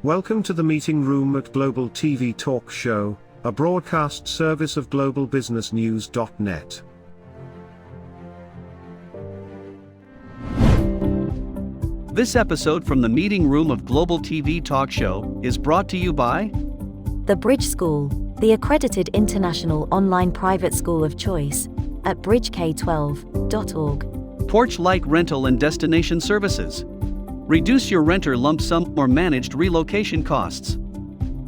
Welcome to the meeting room at Global TV Talk Show, a broadcast service of globalbusinessnews.net. This episode from the meeting room of Global TV Talk Show is brought to you by The Bridge School, the accredited international online private school of choice, at bridgek12.org. Porch Light Rental and Destination Services. Reduce your renter lump sum or managed relocation costs.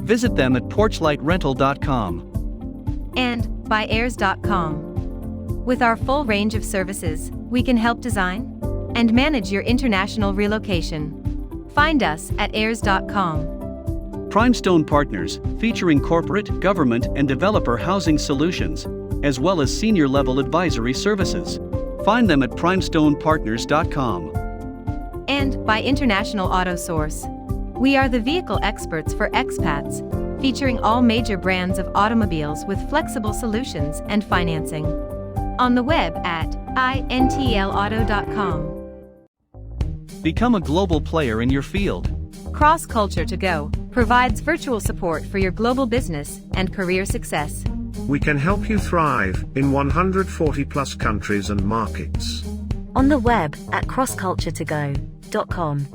Visit them at porchlightrental.com. And by airs.com. With our full range of services, we can help design and manage your international relocation. Find us at airs.com. Primestone Partners, featuring corporate, government, and developer housing solutions, as well as senior-level advisory services. Find them at primestonepartners.com. And by International Auto Source. We are the vehicle experts for expats, featuring all major brands of automobiles with flexible solutions and financing. On the web at intlauto.com. Become a global player in your field. Cross Culture to Go provides virtual support for your global business and career success. We can help you thrive in 140 plus countries and markets. On the web at crossculturetogo.com.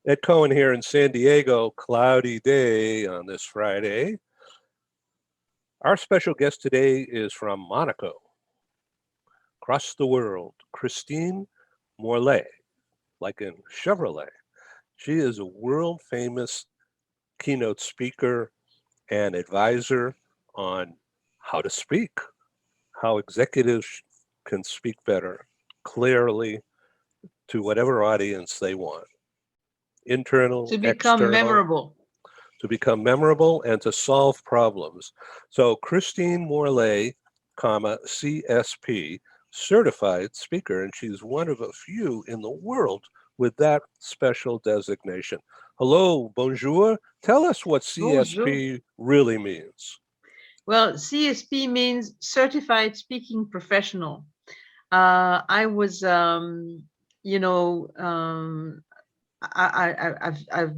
Ed Cohen here in San Diego, cloudy day on this Friday. Our special guest today is from Monaco. Across the world, ChristineMorlet, like in Chevrolet. She is a world-famous keynote speaker and advisor on how to speak, how executives can speak better, clearly, to whatever audience they want. Internal, to become external, memorable. To become memorable and to solve problems. So ChristineMorlet, CSP, certified speaker, and she's one of a few in the world with that special designation. Hello, bonjour. Tell us what CSP really means. Well, CSP means Certified Speaking Professional. I was, I've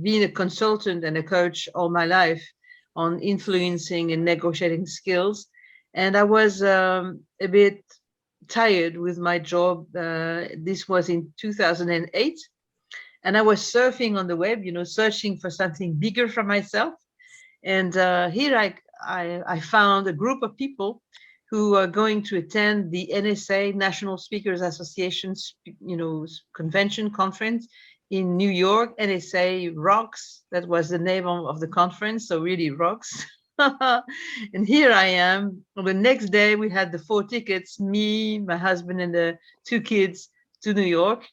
been a consultant and a coach all my life on influencing and negotiating skills. And I was a bit tired with my job. This was in 2008. And I was surfing on the web, searching for something bigger for myself. And here I found a group of people who are going to attend the NSA, National Speakers Association, conference in New York. NSA rocks. That was the name of the conference. So really rocks. And here I am. Well, the next day we had the 4 tickets, me, my husband, and the 2 kids to New York.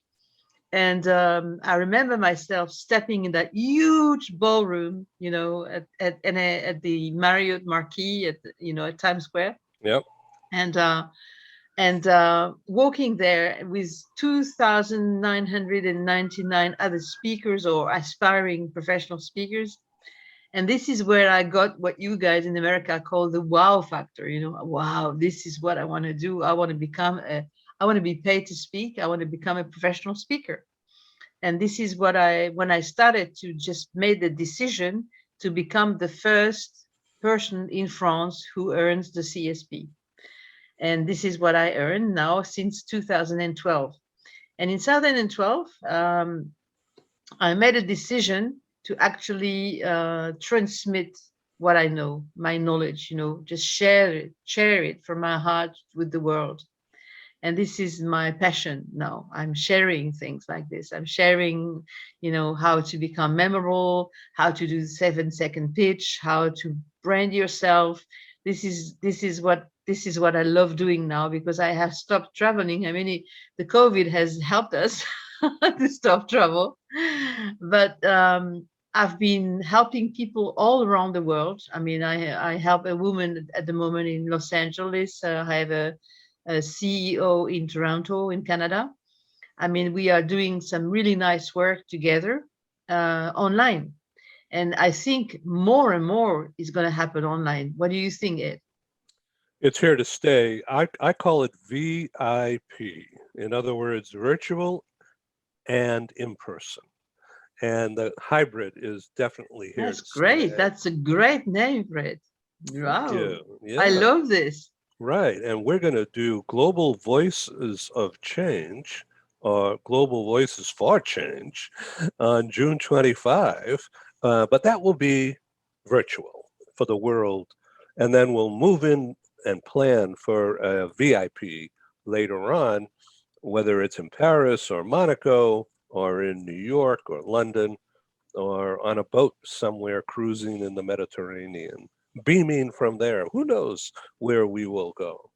And I remember myself stepping in that huge ballroom, at the Marriott Marquis at Times Square. Yep. And walking there with 2,999 other speakers or aspiring professional speakers. And this is where I got what you guys in America call the wow factor. Wow, this is what I want to do. I want to be paid to speak. I want to become a professional speaker. And this is when I started to just made the decision to become the first person in France who earns the CSP. And this is what I earn now since 2012. And in 2012, I made a decision to actually transmit what I know, my knowledge, just share it from my heart with the world. And this is my passion now. I'm sharing things like this. I'm sharing, how to become memorable, how to do the 7-second pitch, how to brand yourself. This is what I love doing now because I have stopped traveling. I mean, the COVID has helped us to stop travel, but I've been helping people all around the world. I mean, I help a woman at the moment in Los Angeles. I have a CEO in Toronto, in Canada. I mean, we are doing some really nice work together online. And I think more and more is going to happen online. What do you think, Ed? It's here to stay. I call it VIP. In other words, virtual and in person. And the hybrid is definitely here That's to great. stay. That's a great name, Fred. Wow. Yeah. I love this. Right. And we're going to do Global Voices of Change, or Global Voices for Change, on June 25. But that will be virtual for the world. And then we'll move in and plan for a VIP later on, whether it's in Paris or Monaco or in New York or London or on a boat somewhere cruising in the Mediterranean, beaming from there. Who knows where we will go?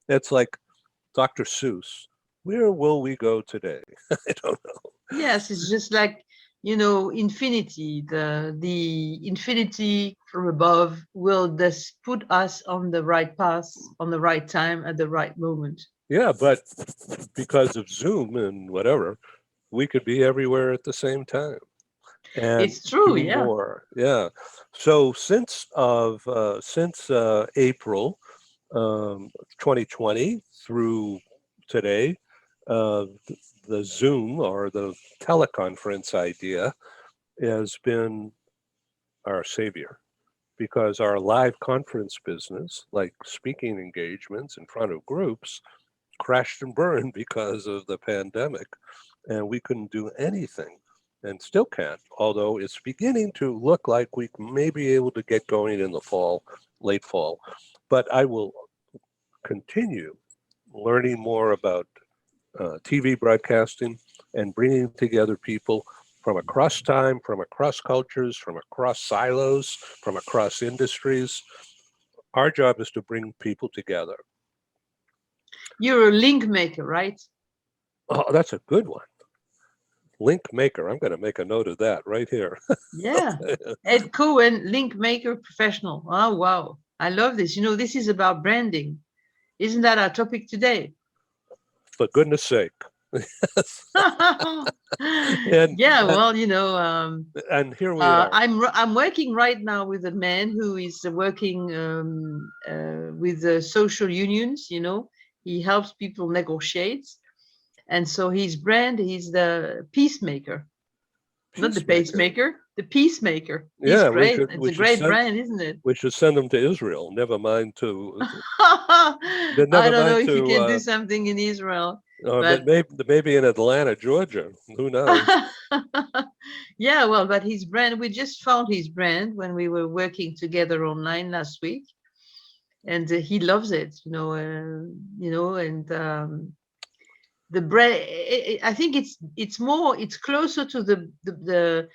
It's like Dr. Seuss. Where will we go today? I don't know. Yes, it's just like, infinity. The infinity from above will just put us on the right path, on the right time, at the right moment. Yeah, but because of Zoom and whatever, we could be everywhere at the same time and It's true, do yeah. more. Yeah. So since April 2020 through today, the Zoom or the teleconference idea has been our savior, because our live conference business, like speaking engagements in front of groups, crashed and burned because of the pandemic, and we couldn't do anything, and still can't, although it's beginning to look like we may be able to get going in the fall, late fall. But I will continue learning more about TV broadcasting and bringing together people from across time, from across cultures, from across silos, from across industries. Our job is to bring people together. You're a link maker, right? Oh, that's a good one. Linkmaker. I'm going to make a note of that right here. Yeah. Ed Cohen, link maker professional. Oh, wow. I love this. This is about branding. Isn't that our topic today? For goodness sake. Yeah, well, and here we are. I'm working right now with a man who is working with social unions. He helps people negotiate, and so his brand, he's the peacemaker, not the pacemaker, the peacemaker. He's great. It's a great brand, isn't it? We should send them to Israel. Never mind to. I don't know if you can do something in Israel. But maybe in Atlanta, Georgia. Who knows? Yeah, well, but his brand, we just found his brand when we were working together online last week, and he loves it. And the brand. I think it's closer to the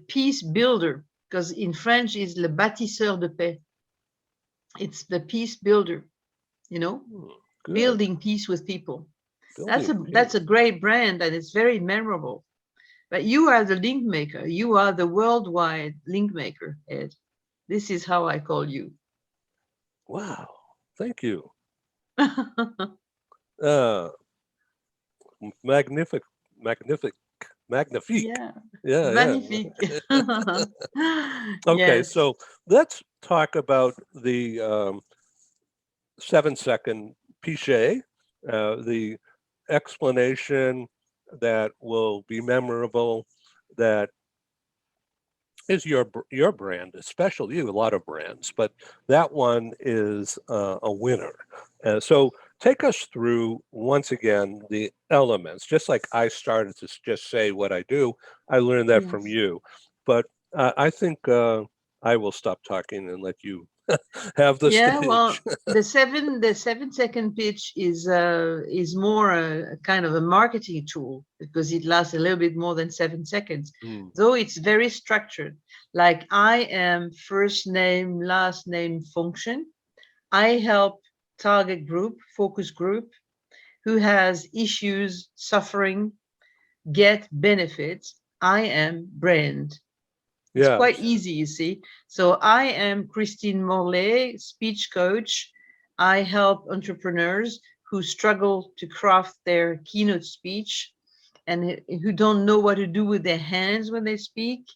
peace builder, because in French is le bâtisseur de paix. It's the peace builder. Building peace with people. That's a great brand, and it's very memorable. But you are the link maker. You are the worldwide link maker, Ed. This is how I call you. Wow. Thank you. Magnifique. Yeah. Yeah. Magnifique. Okay, Yes. so let's talk about the 7-second pichet, the explanation that will be memorable, that is your brand, especially. You have a lot of brands, but that one is a winner. So take us through, once again, the elements. Just like I started to just say what I do, I learned that from you. But I think I will stop talking and let you have the stage. Well, the 7-second pitch is more a kind of a marketing tool, because it lasts a little bit more than 7 seconds, though it's very structured. Like, I am first name, last name, function. I help target group, focus group, who has issues, suffering, get benefits. I am brand. It's quite easy, you see. So I am ChristineMorlet, speech coach. I help entrepreneurs who struggle to craft their keynote speech and who don't know what to do with their hands when they speak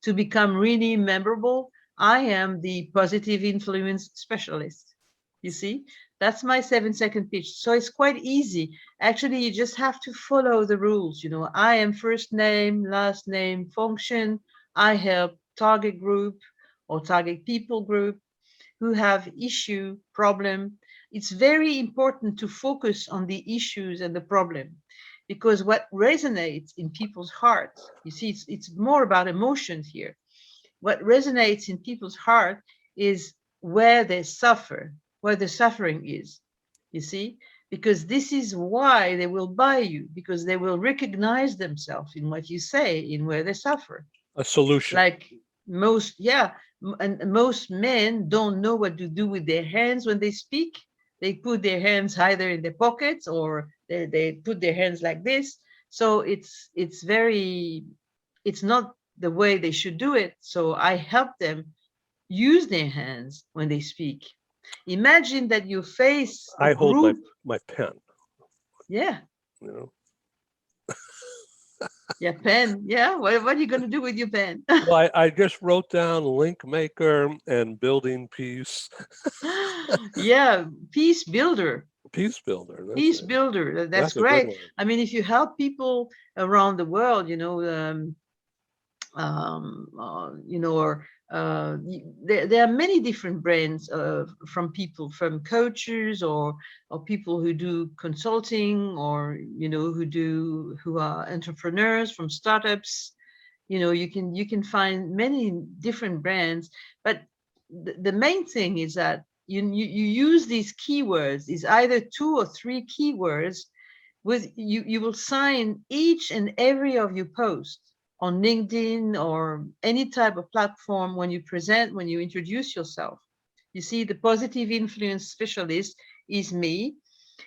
to become really memorable. I am the positive influence specialist. You see, That's my 7-second pitch. So it's quite easy. Actually, you just have to follow the rules. You know, I am first name, last name, function. I help target group or target people group who have issue, problem. It's very important to focus on the issues and the problem, because what resonates in people's hearts, you see, it's more about emotions here. What resonates in people's heart is where they suffer, where the suffering is, you see, because this is why they will buy you, because they will recognize themselves in what you say, in where they suffer. A solution. Like most, yeah, and most men don't know what to do with their hands when they speak. They put their hands either in their pockets or they put their hands like this. So it's not the way they should do it. So I help them use their hands when they speak. Imagine that you face I hold my pen. Yeah. You know. Yeah, pen. Yeah. What are you going to do with your pen? Well, I just wrote down Linkmaker and building peace. Yeah, peace builder. Peace builder. Peace builder. That's great. I mean, if you help people around the world, you know, you know, or there are many different brands from people, from coaches or people who do consulting, or you know, who are entrepreneurs from startups. You know, you can find many different brands, but the main thing is that you use these keywords, is either 2 or 3 keywords with you will sign each and every of your posts on LinkedIn or any type of platform when you present, when you introduce yourself. You see, the positive influence specialist is me,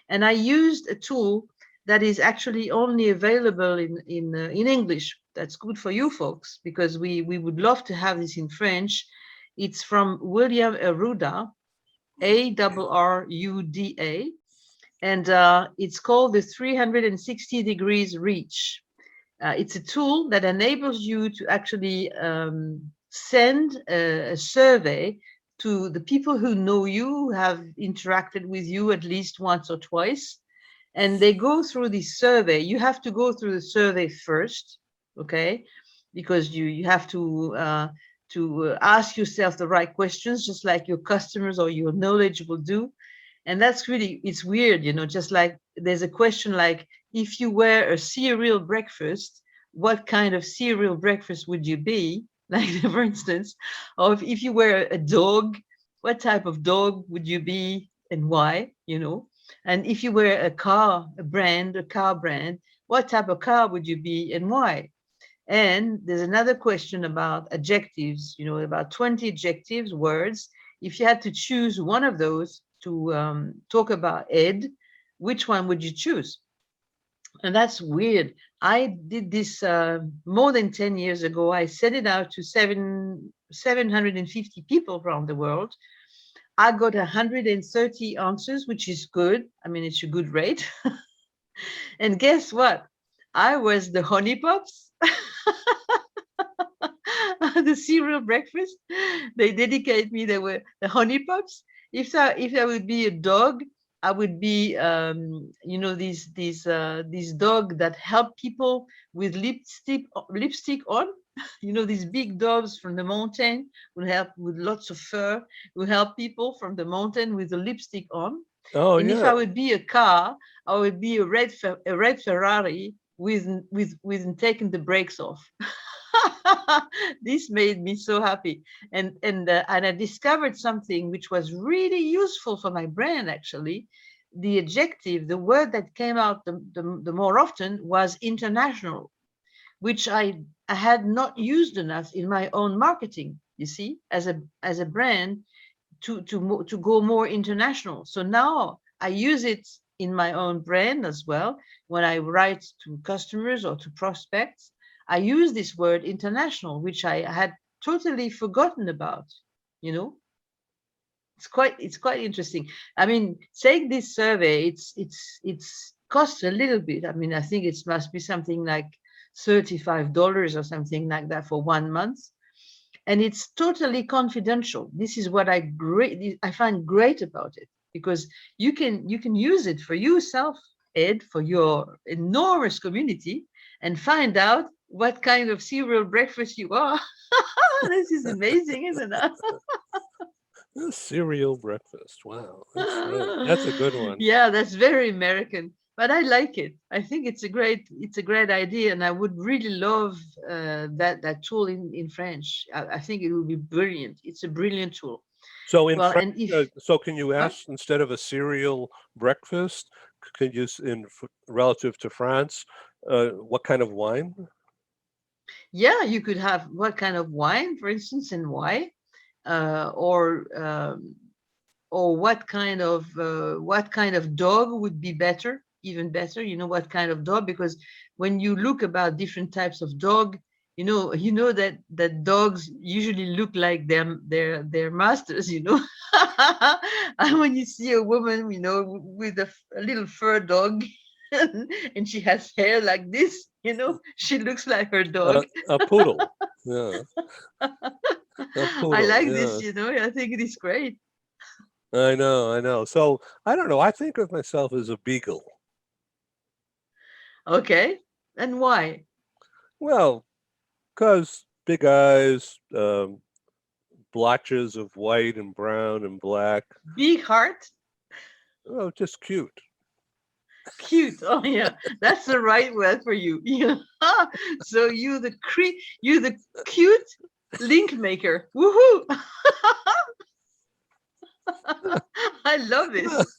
and I used a tool that is actually only available in English. That's good for you folks, because we would love to have this in French. It's from William Arruda, Arruda, and it's called the 360 degrees reach. It's a tool that enables you to actually send a survey to the people who know you, who have interacted with you at least once or twice, and they go through this survey. You have to go through the survey first, okay? Because you have to ask yourself the right questions, just like your customers or your knowledge will do. And that's really, it's weird, you know, just like there's a question like, if you were a cereal breakfast, what kind of cereal breakfast would you be? Like, for instance, or if you were a dog, what type of dog would you be and why, you know? And if you were a car brand, what type of car would you be and why? And there's another question about adjectives, you know, about 20 adjectives, words. If you had to choose one of those to talk about Ed, which one would you choose? And that's weird. I did this more than 10 years ago. I sent it out to 750 people around the world. I got 130 answers, which is good. I mean, it's a good rate. And guess what? I was the honey pops. The cereal breakfast. They dedicate me. They were the honey pops. If I would be a dog, I would be, you know, these dog that help people with lipstick on. You know, these big dogs from the mountain will help with lots of fur. Will help people from the mountain with the lipstick on. Oh, and yeah. If I would be a car, I would be a red Ferrari with taking the brakes off. This made me so happy, and I discovered something which was really useful for my brand. Actually, the adjective, the word that came out the more often was international, which I had not used enough in my own marketing. You see, as a brand, to go more international. So now I use it in my own brand as well. When I write to customers or to prospects, I use this word international, which I had totally forgotten about. You know, it's quite interesting. I mean, take this survey. It's costs a little bit. I mean, I think it must be something like $35 or something like that for 1 month, and it's totally confidential. This is what I find great about it, because you can use it for yourself, Ed, for your enormous community, and find out what kind of cereal breakfast you are. This is amazing, isn't it? Cereal breakfast. Wow, that's right. That's a good one. Yeah, that's very American, but I like it. I think it's a great idea, and I would really love that tool in French. I think it would be brilliant. It's a brilliant tool. So in Well, French, and if so can you ask, instead of a cereal breakfast, can you relative to France, what kind of wine? yeah, you could have what kind of wine, for instance, and why, or what kind of dog would be better, even better. What kind of dog, because when you look about different types of dog, that dogs usually look like their masters. And when you see a woman, with a little fur dog, and she has hair like this, she looks like her dog. A poodle. Yeah. A poodle, I like yeah. this, I think it is great. I know. So I don't know. I think of myself as a beagle. Okay. And why? Well, because big eyes, blotches of white and brown and black. Big heart? Oh, just cute. Cute. Oh yeah, that's the right word for you. Yeah. So you're the cute link maker. Woohoo! I love this.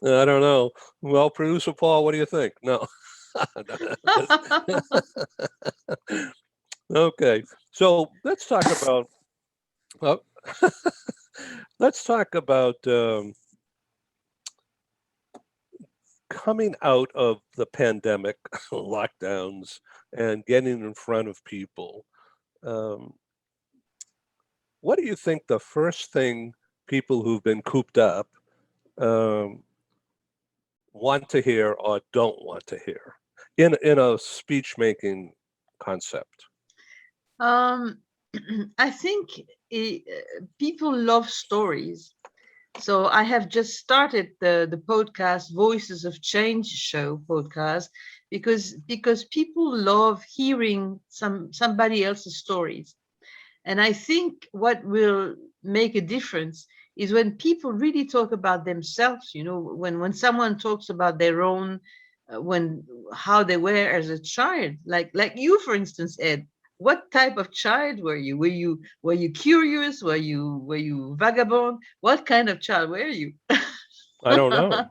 I don't know. Well, producer Paul, what do you think? No. Okay, so let's talk about coming out of the pandemic lockdowns and getting in front of people. What do you think the first thing people who've been cooped up want to hear or don't want to hear in a speech making concept? I think people love stories. So I have just started the podcast Voices of Change show podcast because people love hearing somebody else's stories. And I think what will make a difference is when people really talk about themselves, when someone talks about their own, how they were as a child, like you, for instance, Ed. What type of child were you? Were you curious? Were you vagabond? What kind of child were you? I don't know.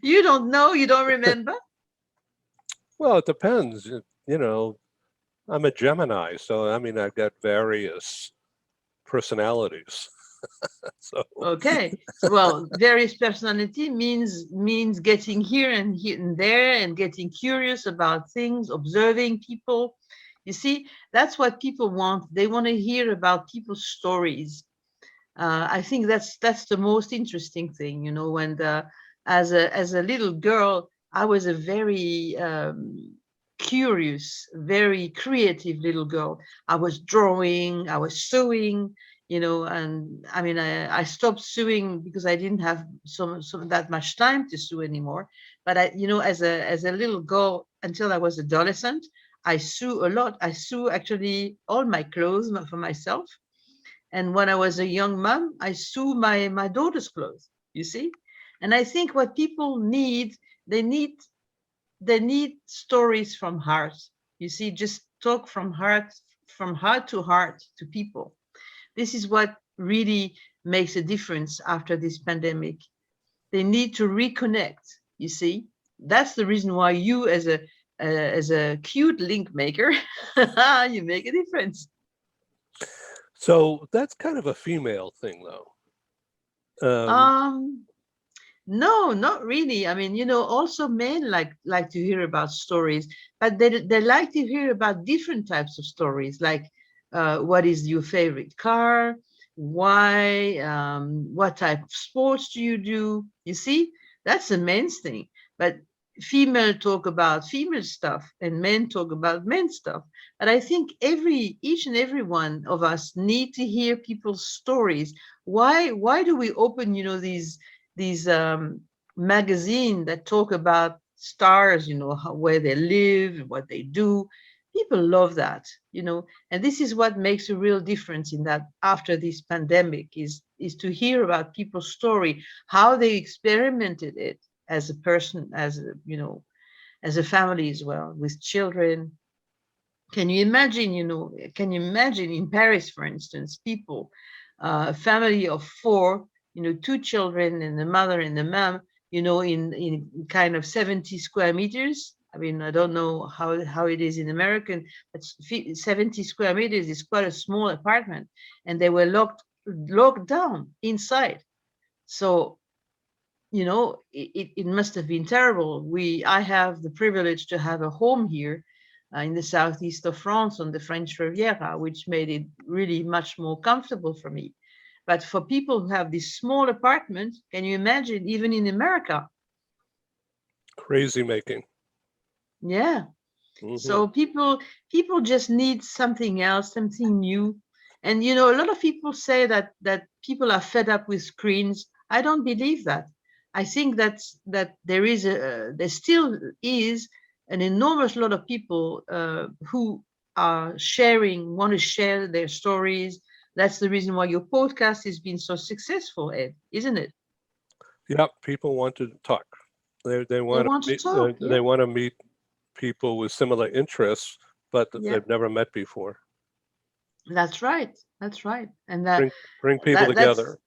You don't know? You don't remember? Well, it depends. I'm a Gemini, so I mean, I've got various personalities. So okay. Well, various personality means getting here and there and getting curious about things, observing people. You see, that's what people want. They want to hear about people's stories. I think that's the most interesting thing. When as a little girl, I was a very curious, very creative little girl. I was drawing, I was sewing, and I mean, I stopped sewing because I didn't have so that much time to sew anymore. But as a little girl, until I was adolescent, I sew a lot. I sew actually all my clothes for myself. And when I was a young mom, I sew my daughter's clothes, you see? And I think what people need, they need stories from heart. You see, just talk from heart to heart to people. This is what really makes a difference after this pandemic. They need to reconnect, you see? That's the reason why you as a cute link maker, you make a difference. So that's kind of a female thing, though. No, not really. I mean, also men like to hear about stories, but they like to hear about different types of stories, like what is your favorite car? Why? What type of sports do you do? You see, that's the main thing. But female talk about female stuff and men talk about men stuff. But I think each and every one of us need to hear people's stories. Why do we open, these magazine that talk about stars, where they live, what they do? People love that, and this is what makes a real difference in that after this pandemic is to hear about people's story, how they experimented it as a person, as a family as well, with children. Can you imagine, in Paris, for instance, people, a family of four, two children and the mother and the mom, in kind of 70 square meters. I mean, I don't know how it is in American, but 70 square meters is quite a small apartment, and they were locked down inside. So, it must have been terrible. I have the privilege to have a home here in the southeast of France on the French Riviera, which made it really much more comfortable for me. But for people who have this small apartment, can you imagine, even in America? Crazy making. Yeah. So people just need something else, something new. And a lot of people say that people are fed up with screens. I don't believe that. I think that there still is an enormous lot of people who are want to share their stories. That's the reason why your podcast has been so successful, Ed, isn't it? Yep, people want to talk. They want to talk. They want to meet people with similar interests, but they've never met before. That's right. That's right. And that bring people together.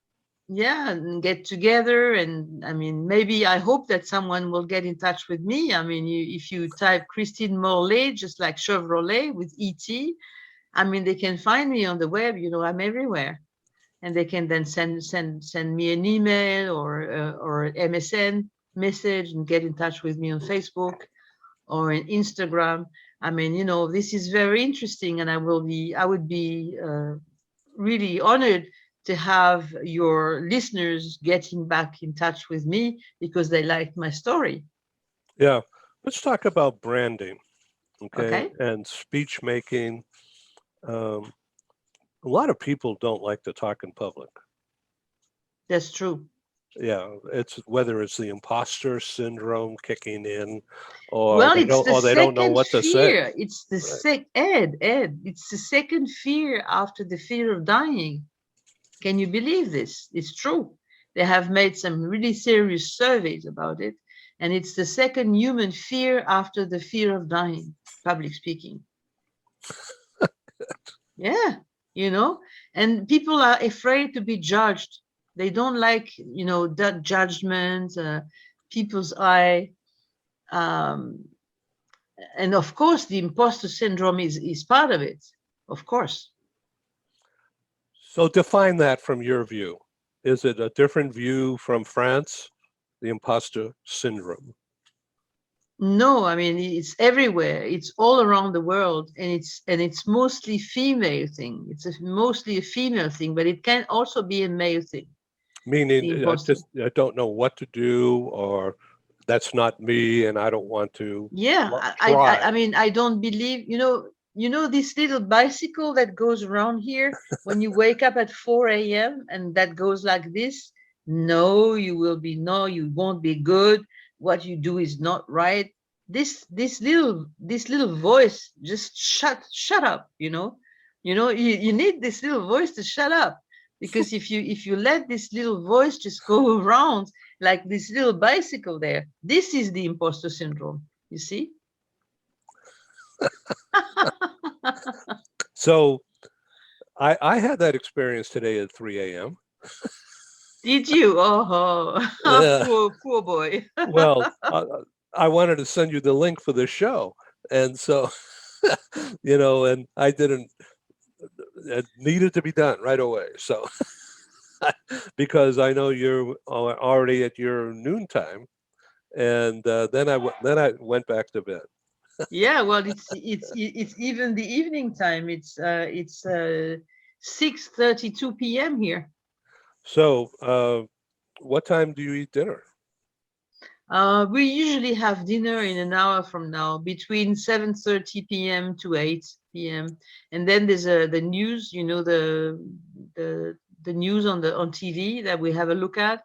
Yeah, and get together. And I mean, maybe I hope that someone will get in touch with me. I mean, if you type ChristineMorlet, just like Chevrolet with ET, I mean, they can find me on the web. I'm everywhere, and they can then send me an email or MSN message and get in touch with me on Facebook or on Instagram. I mean, this is very interesting, and I would be really honored to have your listeners getting back in touch with me because they liked my story. Yeah, let's talk about branding, okay? And speech making. A lot of people don't like to talk in public. That's true. Yeah, whether it's the imposter syndrome kicking in, or they don't know what to say. It's the Ed. It's the second fear after the fear of dying. Can you believe this? It's true. They have made some really serious surveys about it, and it's the second human fear after the fear of dying, public speaking. Yeah, and people are afraid to be judged. They don't like, that judgment, people's eye. And of course, the imposter syndrome is part of it, of course. So define that from your view. Is it a different view from France, the imposter syndrome? No, I mean, it's everywhere. It's all around the world, and it's mostly female thing. It's mostly a female thing, but it can also be a male thing. Meaning, I don't know what to do, or that's not me, and I don't want to. Yeah, I mean, I don't believe, this little bicycle that goes around here when you wake up at 4 a.m. and that goes like this. No, you won't be good. What you do is not right. This little voice, just shut up. You need this little voice to shut up, because if you let this little voice just go around like this little bicycle there, this is the imposter syndrome. You see. So I had that experience today at 3 a.m. Did you? Oh, yeah. poor boy. Well, I wanted to send you the link for the show. And so, and I didn't, it needed to be done right away. So, because I know you're already at your noontime. And then I went back to bed. Yeah, well, it's even the evening time. It's 6:32 p.m. here. So, what time do you eat dinner? We usually have dinner in an hour from now, between 7:30 p.m. to 8 p.m. And then there's the news, the news on TV that we have a look at.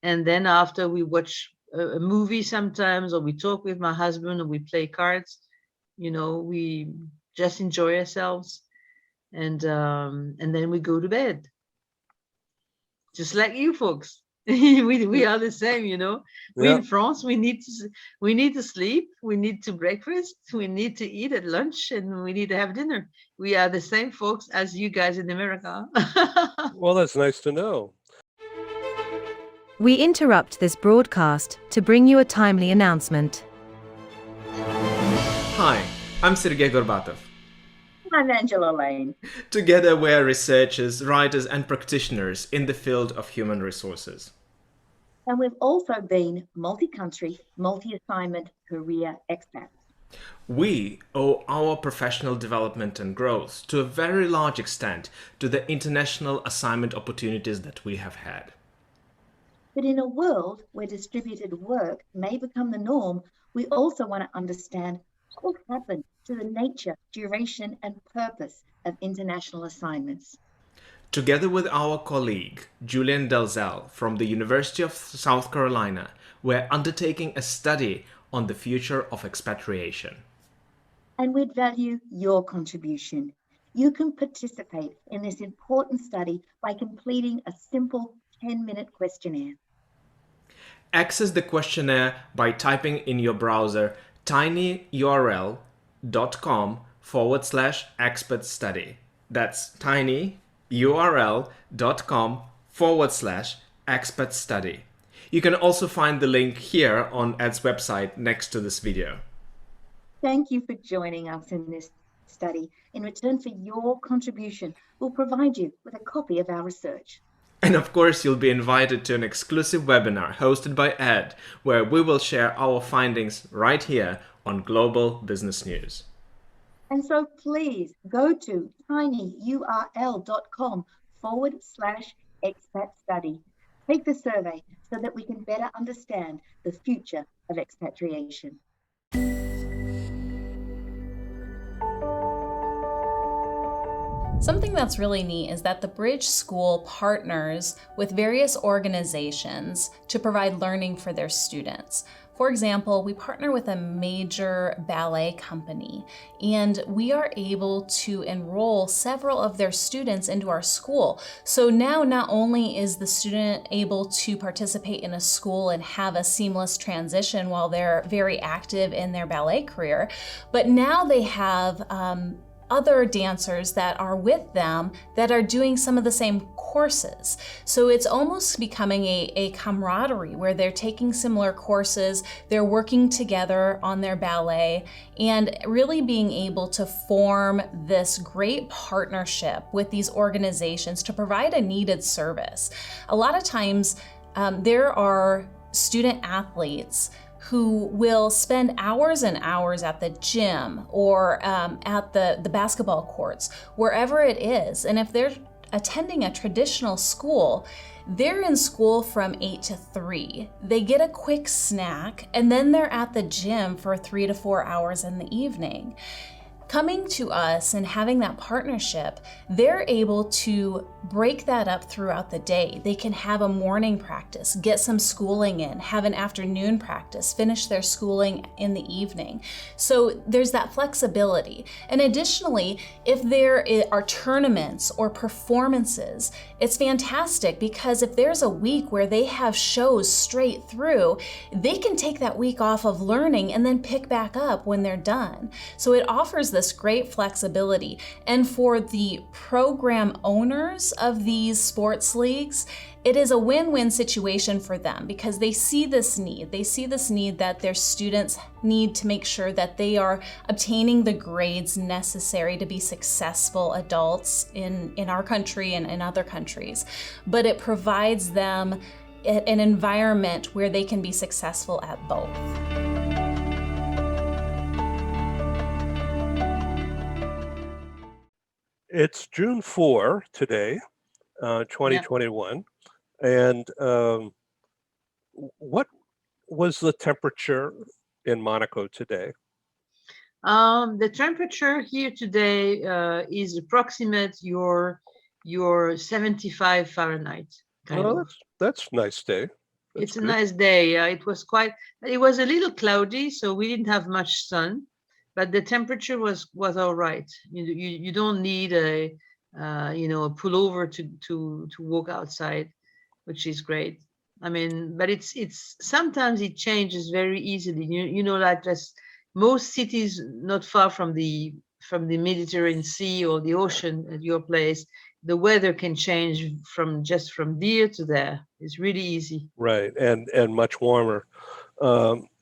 And then after we watch a movie sometimes, or we talk with my husband, or we play cards. We just enjoy ourselves, and then we go to bed, just like you folks. we are the same. We Yeah. in France, we need to sleep, we need to breakfast, we need to eat at lunch, and we need to have dinner. We are the same folks as you guys in America. Well, that's nice to know. We interrupt this broadcast to bring you a timely announcement. Hi, I'm Sergei Gorbatov. I'm Angela Lane. Together we're researchers, writers and practitioners in the field of human resources. And we've also been multi-country, multi-assignment career expats. We owe our professional development and growth to a very large extent to the international assignment opportunities that we have had. But in a world where distributed work may become the norm, we also want to understand what will happen to the nature, duration, and purpose of international assignments. Together with our colleague, Julian Dalzell from the University of South Carolina, we're undertaking a study on the future of expatriation. And we'd value your contribution. You can participate in this important study by completing a simple 10-minute questionnaire. Access the questionnaire by typing in your browser tinyurl.com/expert study. That's tinyurl.com/expert study. You can also find the link here on Ed's website next to this video. Thank you for joining us in this study. In return for your contribution, we'll provide you with a copy of our research. And of course, you'll be invited to an exclusive webinar hosted by Ed, where we will share our findings right here on Global Business News. And so please go to tinyurl.com/expat study. Take the survey so that we can better understand the future of expatriation. Something that's really neat is that the Bridge School partners with various organizations to provide learning for their students. For example, we partner with a major ballet company, and we are able to enroll several of their students into our school. So now not only is the student able to participate in a school and have a seamless transition while they're very active in their ballet career, but now they have other dancers that are with them that are doing some of the same courses. So it's almost becoming a camaraderie where they're taking similar courses, they're working together on their ballet, and really being able to form this great partnership with these organizations to provide a needed service. A lot of times there are student athletes who will spend hours and hours at the gym or at the basketball courts, wherever it is. And if they're attending a traditional school, they're in school from 8 to 3. They get a quick snack, and then they're at the gym for 3 to 4 hours in the evening. Coming to us and having that partnership, they're able to break that up throughout the day. They can have a morning practice, get some schooling in, have an afternoon practice, finish their schooling in the evening. So there's that flexibility. And additionally, if there are tournaments or performances, it's fantastic because if there's a week where they have shows straight through, they can take that week off of learning and then pick back up when they're done. So it offers this great flexibility. And for the program owners of these sports leagues, it is a win-win situation for them because they see this need. They see this need that their students need to make sure that they are obtaining the grades necessary to be successful adults in our country and in other countries. But it provides them an environment where they can be successful at both. It's June 4 today, 2021. And what was the temperature in Monaco today? The temperature here today is approximate your 75 Fahrenheit. Oh, that's a nice day. It's a nice day. It was a little cloudy, so we didn't have much sun, but the temperature was all right. You don't need a a pullover to walk outside, which is great. I mean, but it's sometimes it changes very easily. Like just most cities not far from the Mediterranean Sea or the ocean at your place, the weather can change from there to there. It's really easy. Right, and much warmer.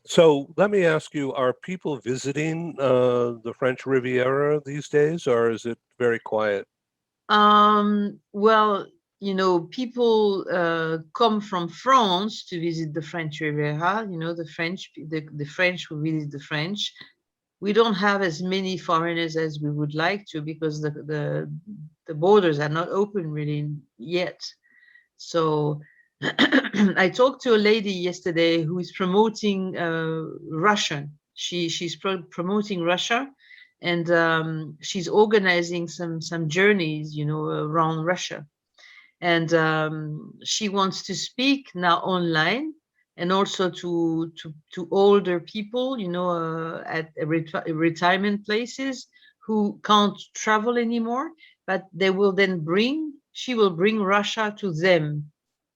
So let me ask you, are people visiting the French Riviera these days, or is it very quiet? Well, people come from France to visit the French Riviera. The French will visit the French. We don't have as many foreigners as we would like to because the borders are not open really yet. So I talked to a lady yesterday who is promoting Russia. She's promoting Russia, and she's organizing some journeys, around Russia. And she wants to speak now online, and also to older people, at retirement places who can't travel anymore, but she will bring Russia to them,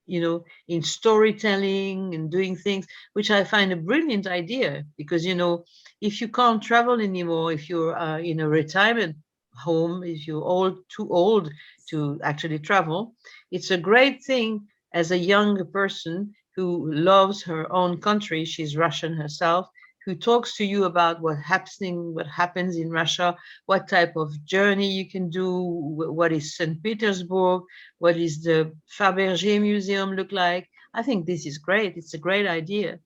in storytelling and doing things, which I find a brilliant idea, because, if you can't travel anymore, if you're in a retirement home, if you're too old to actually travel, it's a great thing as a young person who loves her own country. She's Russian herself, who talks to you about what happens in Russia, what type of journey you can do, what is St. Petersburg, what is the Fabergé Museum look like. I think this is great. It's a great idea.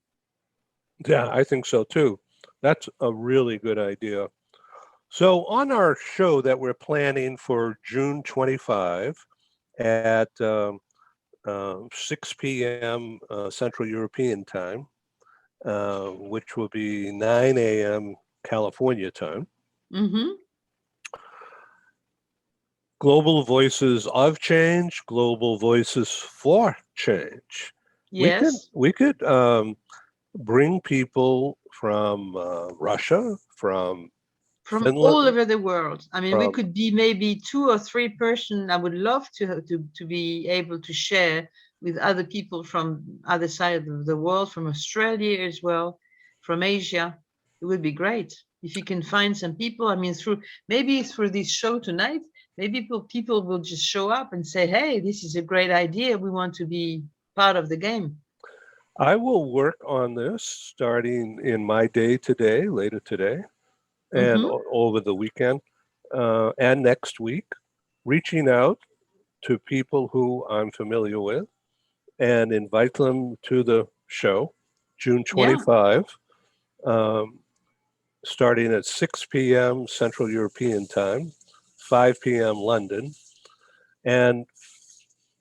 Yeah, I think so too. That's a really good idea. So on our show that we're planning for June 25 at 6 p.m. Central European time, which will be 9 a.m. California time. Mm-hmm. Global Voices of Change, Global Voices for Change. Yes. We could bring people from Russia, from Finland, all over the world. I mean, we could be maybe 2 or 3 person. I would love to be able to share with other people from other side of the world, from Australia as well, from Asia. It would be great if you can find some people. I mean, through this show tonight, maybe people will just show up and say, hey, this is a great idea. We want to be part of the game. I will work on this starting in my day today, later today, and over the weekend and next week, reaching out to people who I'm familiar with and invite them to the show, June 25, starting at 6 p.m. Central European time, 5 p.m. London, and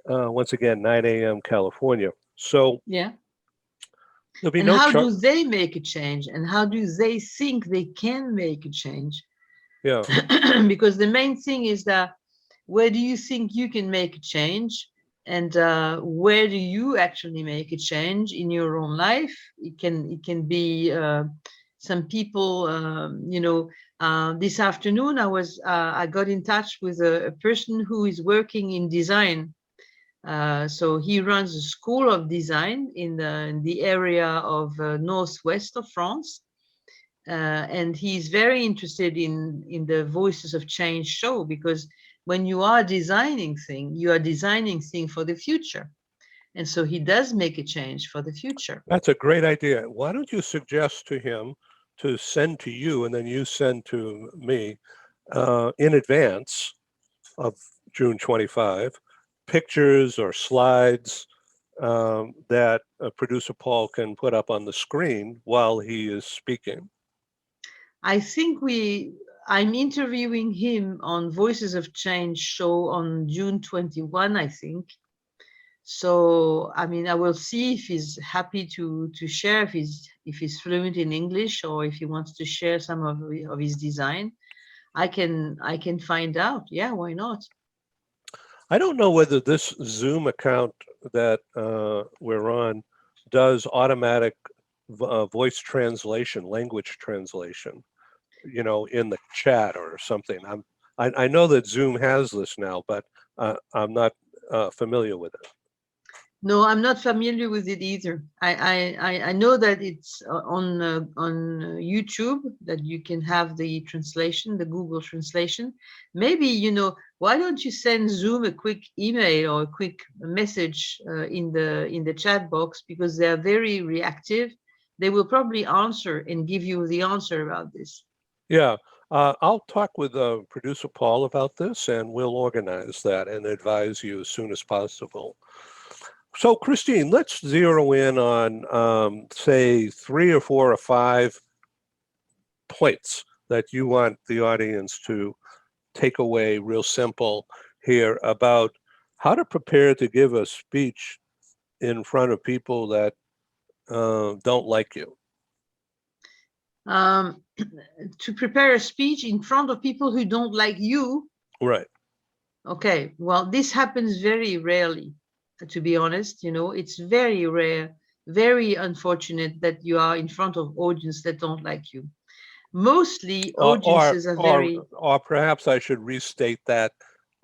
once again, 9 a.m. California. So there'll be how do they make a change, and how do they think they can make a change? Yeah. Because the main thing is that where do you think you can make a change, and where do you actually make a change in your own life? It can be some people. This afternoon I got in touch with a person who is working in design. So he runs a school of design in the area of northwest of France, and he's very interested in the Voices of Change show, because when you are designing things, you are designing things for the future, and so he does make a change for the future. That's a great idea. Why don't you suggest to him to send to you, and then you send to me in advance of June 25. Pictures or slides that producer Paul can put up on the screen while he is speaking. I think I'm interviewing him on Voices of Change show on June 21, I think. So, I mean, I will see if he's happy to share, if he's fluent in English, or if he wants to share some of his design. I can find out. Yeah, why not? I don't know whether this Zoom account that we're on does automatic voice translation, language translation, you know, in the chat or something. I know that Zoom has this now, but I'm not familiar with it. No, I'm not familiar with it either. I know that it's on YouTube, that you can have the translation, the Google translation. Maybe, you know, why don't you send Zoom a quick email or a quick message in the chat box, because they're very reactive. They will probably answer and give you the answer about this. Yeah, I'll talk with producer Paul about this, and we'll organize that and advise you as soon as possible. So, Christine, let's zero in on, say, 3 or 4 or 5 points that you want the audience to take away real simple here about how to prepare to give a speech in front of people that don't like you. To prepare a speech in front of people who don't like you. Right. Okay, well, this happens very rarely. To be honest, you know, it's very rare, very unfortunate that you are in front of audience that don't like you. Mostly audiences are very... Or perhaps I should restate that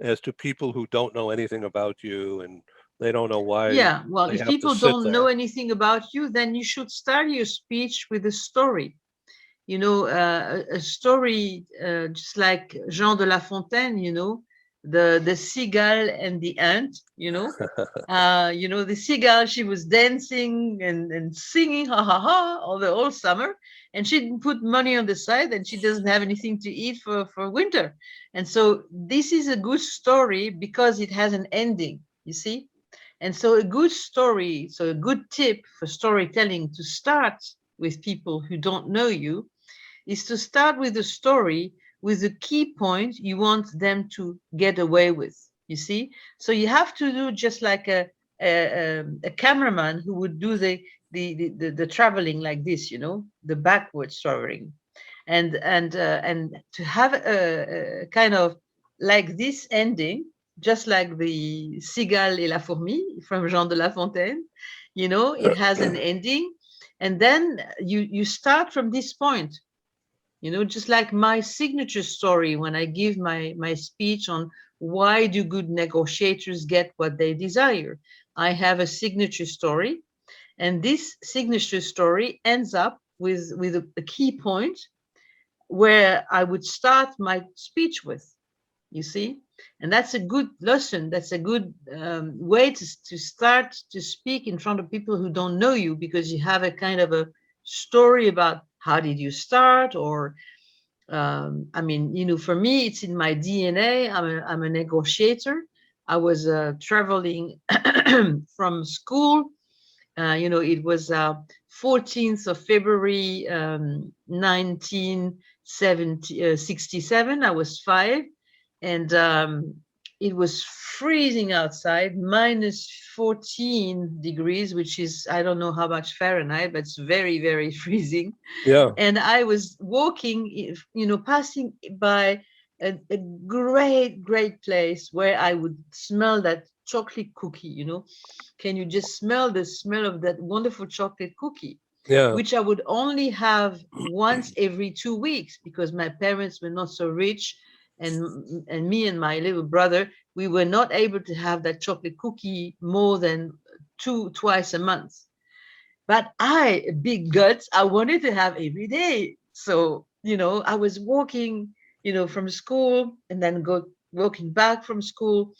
as to people who don't know anything about you and they don't know why. Yeah, well, if people don't know anything about you, then you should start your speech with a story. You know, a story just like Jean de La Fontaine, you know, the seagull and the ant, you know. You know, the seagull, she was dancing and singing ha ha ha all summer, and she didn't put money on the side, and she doesn't have anything to eat for winter. And so this is a good story because it has an ending, you see. And so a good story, so a good tip for storytelling to start with people who don't know you is to start with a story with a key point you want them to get away with, you see. So you have to do just like a cameraman who would do the traveling like this, you know, the backwards traveling, and to have a kind of like this ending, just like the Cigale et la Fourmi from Jean de La Fontaine, you know, it has an ending, and then you start from this point. You know, just like my signature story when I give my speech on why do good negotiators get what they desire. I have a signature story, and this signature story ends up with a key point where I would start my speech with, you see. And that's a good lesson. That's a good way to start to speak in front of people who don't know you, because you have a kind of a story about how did you start, or I mean, you know, for me, it's in my DNA. I'm a negotiator. I was traveling from school. You know, it was 14th of February, 1967. I was 5, and it was freezing outside, -14 degrees, which is, I don't know how much Fahrenheit, but it's very, very freezing. Yeah. And I was walking, you know, passing by a great, great place where I would smell that chocolate cookie, you know. Can you just smell the smell of that wonderful chocolate cookie? Yeah. Which I would only have once every 2 weeks, because my parents were not so rich. And me and my little brother, we were not able to have that chocolate cookie more than twice a month. But big guts, I wanted to have every day. So, you know, I was walking, you know, from school, and then walking back from school,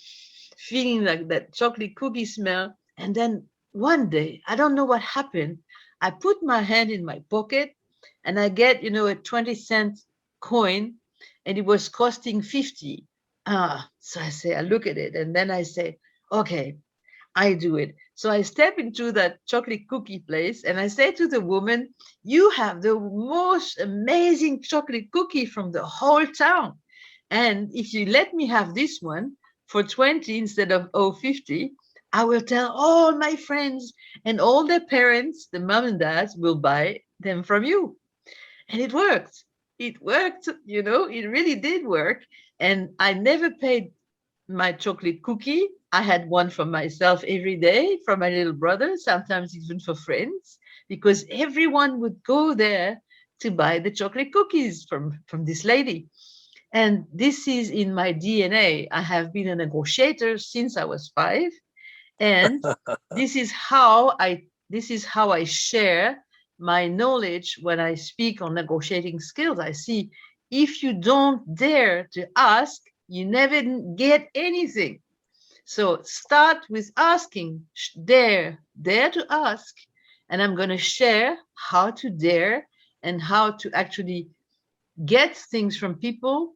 feeling like that chocolate cookie smell. And then one day, I don't know what happened, I put my hand in my pocket, and I get, you know, a 20-cent coin, and it was costing 50. So I look at it, and then I say, okay, I do it. So I step into that chocolate cookie place, and I say to the woman, you have the most amazing chocolate cookie from the whole town. And if you let me have this one for 20 instead of 50, I will tell all my friends, and all their parents, the mom and dads, will buy them from you. And it worked. It worked, you know, it really did work. And I never paid my chocolate cookie. I had one for myself every day, for my little brother, sometimes even for friends, because everyone would go there to buy the chocolate cookies from this lady. And this is in my DNA. I have been a negotiator since I was 5. And this is how I share my knowledge when I speak on negotiating skills. I see if you don't dare to ask, you never get anything. So start with asking, dare to ask. And I'm going to share how to dare and how to actually get things from people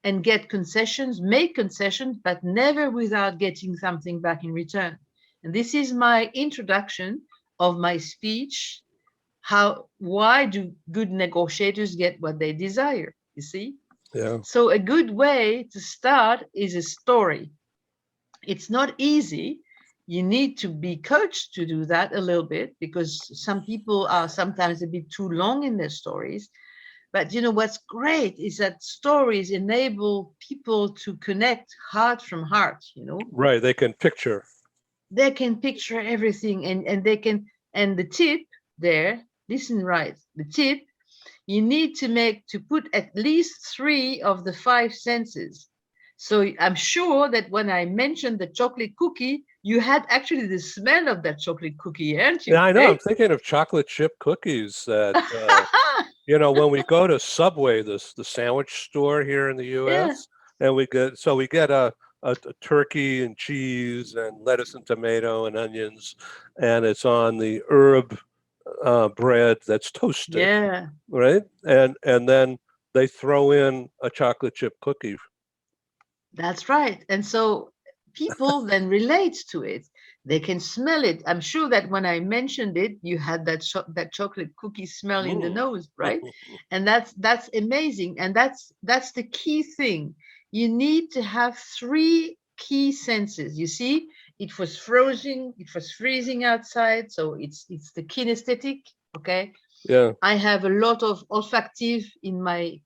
and get concessions, make concessions, but never without getting something back in return. And this is my introduction of my speech. Why do good negotiators get what they desire? You see? Yeah. So a good way to start is a story. It's not easy. You need to be coached to do that a little bit, because some people are sometimes a bit too long in their stories. But you know what's great is that stories enable people to connect heart from heart, you know? Right, they can picture. They can picture everything, and they can, and the tip there, listen right, the tip, you need to put at least 3 of the 5 senses. So I'm sure that when I mentioned the chocolate cookie, you had actually the smell of that chocolate cookie, aren't you? Yeah, I know. I'm thinking of chocolate chip cookies that, you know, when we go to Subway, the sandwich store here in the U.S., and we get a turkey and cheese and lettuce and tomato and onions, and it's on the herb bread that's toasted. Yeah. Right. And then they throw in a chocolate chip cookie. That's right. And so people then relate to it. They can smell it. I'm sure that when I mentioned it, you had that chocolate cookie smell in the nose, right? And that's amazing. And that's the key thing. You need to have 3 key senses. You see, it was freezing outside, so it's the kinesthetic, okay? Yeah. I have a lot of olfactive in my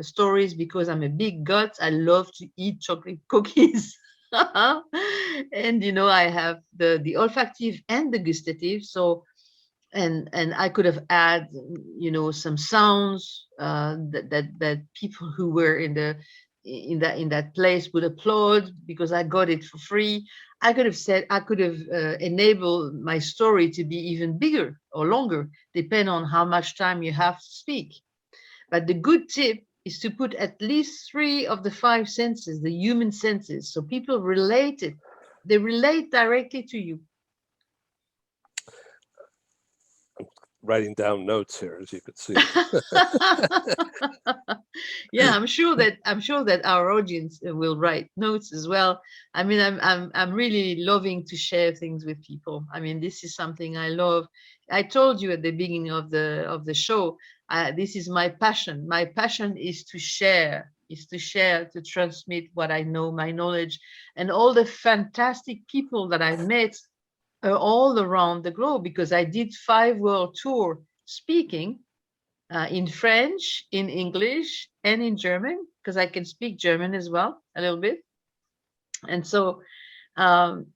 stories because I'm a big gut. I love to eat chocolate cookies. And you know, I have the olfactive and the gustative. So and I could have add, you know, some sounds that people who were in that place would applaud because I got it for free. I could have enabled my story to be even bigger or longer, depending on how much time you have to speak. But the good tip is to put at least 3 of the 5 senses, the human senses, so people relate it. They relate directly to you. Writing down notes here, as you can see. Yeah, I'm sure that our audience will write notes as well. I mean, I'm really loving to share things with people. I mean, this is something I love. I told you at the beginning of the show, this is my passion. My passion is to share, to transmit what I know, my knowledge, and all the fantastic people that I met all around the globe, because I did 5 world tour speaking in French, in English, and in German, because I can speak German as well a little bit. And so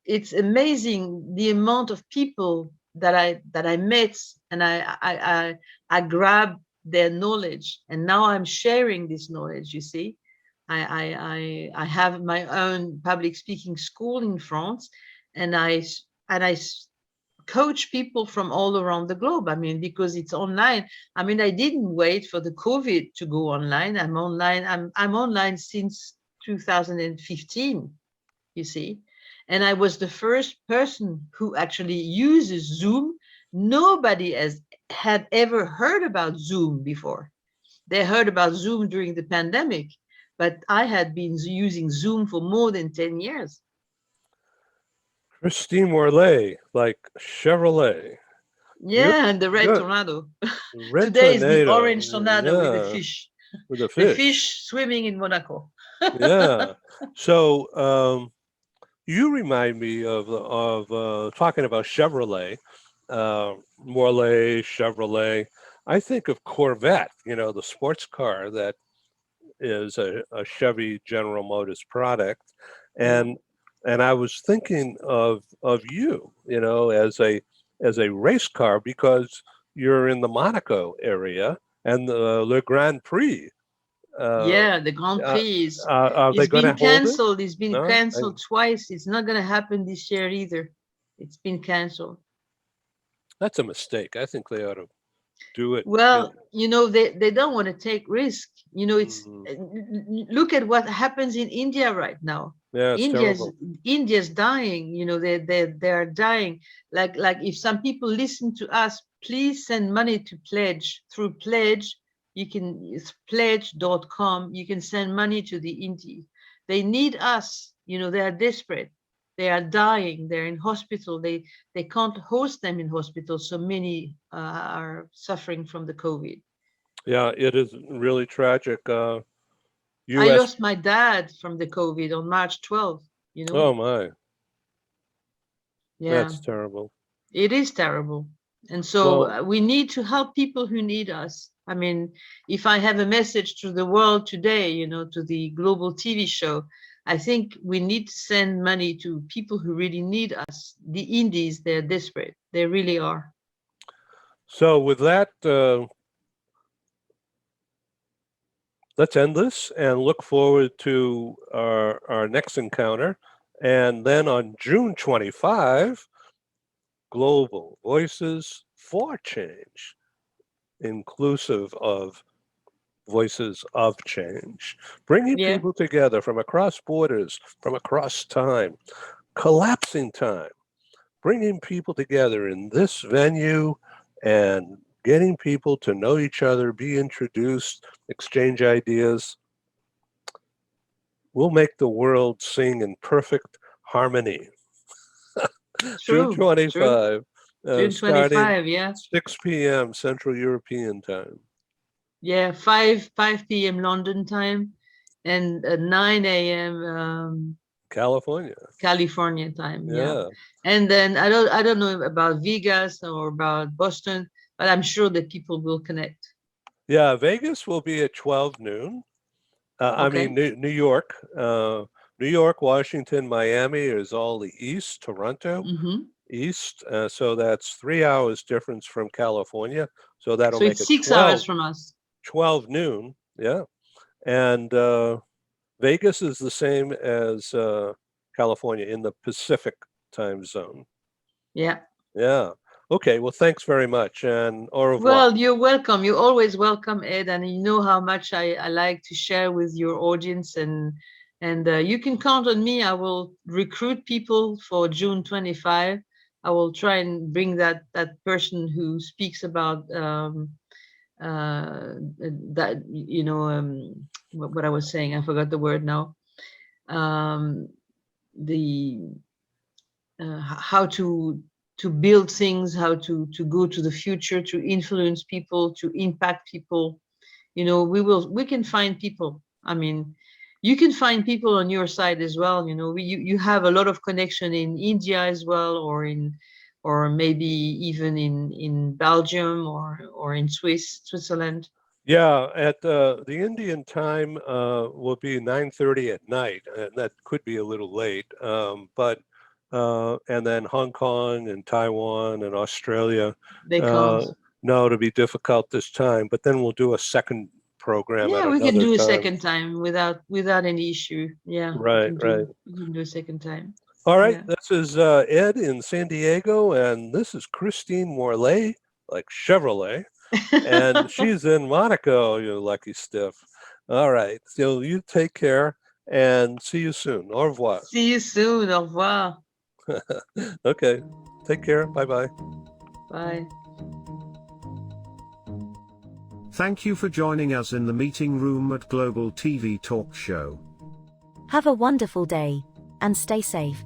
it's amazing the amount of people that I met, and I grabbed their knowledge, and now I'm sharing this knowledge. You see, I have my own public speaking school in France, and I coach people from all around the globe. I mean, because it's online. I mean, I didn't wait for the COVID to go online. I'm online. I'm online since 2015, you see. And I was the first person who actually uses Zoom. Nobody had ever heard about Zoom before. They heard about Zoom during the pandemic, but I had been using Zoom for more than 10 years. ChristineMorlet, like Chevrolet. Yeah, and the red tornado. Today is the orange tornado with the fish. With the fish. The fish swimming in Monaco. Yeah. So You remind me of talking about Chevrolet, Morlet, Chevrolet. I think of Corvette, the sports car that is a Chevy General Motors product, and I was thinking of you, as a race car because you're in the Monaco area and the Le Grand Prix. Yeah, the Grand Prix Are they it's going to been hold it? canceled. It's been No? canceled twice. It's not going to happen this year either. It's been canceled. That's a mistake. I think they ought to do it. Well, they don't want to take risk. It's look at what happens in India right now. Yeah, it's terrible. India's dying. They are dying. Like if some people listen to us, please send money to Pledge. Through Pledge, you can pledge.com. You can send money to the Indies. They need us. They are desperate. They are dying. They're in hospital. They can't host them in hospital. So many are suffering from the COVID. Yeah, it is really tragic. I lost my dad from the COVID on March 12th. Oh my. Yeah, that's terrible. It is terrible. And so we need to help people who need us. I mean, if I have a message to the world today, to the global TV show, I think we need to send money to people who really need us. The Indies, they're desperate. They really are. So with that, let's end this and look forward to our next encounter. And then on June 25, Global Voices for Change, inclusive of Voices of Change, bringing people together from across borders, from across time, collapsing time, bringing people together in this venue and getting people to know each other, be introduced, exchange ideas. We'll make the world sing in perfect harmony. June 25. June 25, yeah. 6 p.m. Central European time. Yeah, 5 p.m. London time and 9 a.m. California time. Yeah. And then I don't know about Vegas or about Boston, but I'm sure that people will connect. Yeah, Vegas will be at 12 noon. I mean, New York, Washington, Miami is all the east, Toronto, east. So that's 3 hours difference from California. So that'll make it 6 hours from us. 12 noon, yeah. And Vegas is the same as California in the Pacific time zone. Yeah. Yeah. Okay, well, thanks very much, and au revoir. Well, you're welcome. You're always welcome, Ed, and you know how much I like to share with your audience, and you can count on me. I will recruit people for June 25. I will try and bring that person who speaks about that, what I was saying. I forgot the word now. How to build things, how to go to the future, to influence people, to impact people. We can find people. I mean, you can find people on your side as well. You have a lot of connection in India as well, or maybe even in Belgium or in Switzerland. Yeah, at the Indian time will be 9:30 at night, and that could be a little late, but and then Hong Kong and Taiwan and Australia. They can't. No, it'll be difficult this time, but then we'll do a second program. Yeah, we can do a second time without any issue. Yeah. Right. We can do a second time. All right. Yeah. This is Ed in San Diego, and this is ChristineMorlet, like Chevrolet, and she's in Monaco, you lucky stiff. All right. So you take care and see you soon. Au revoir. See you soon. Au revoir. Okay. Take care. Bye-bye. Bye. Thank you for joining us in the meeting room at Global TV Talk Show. Have a wonderful day, and stay safe.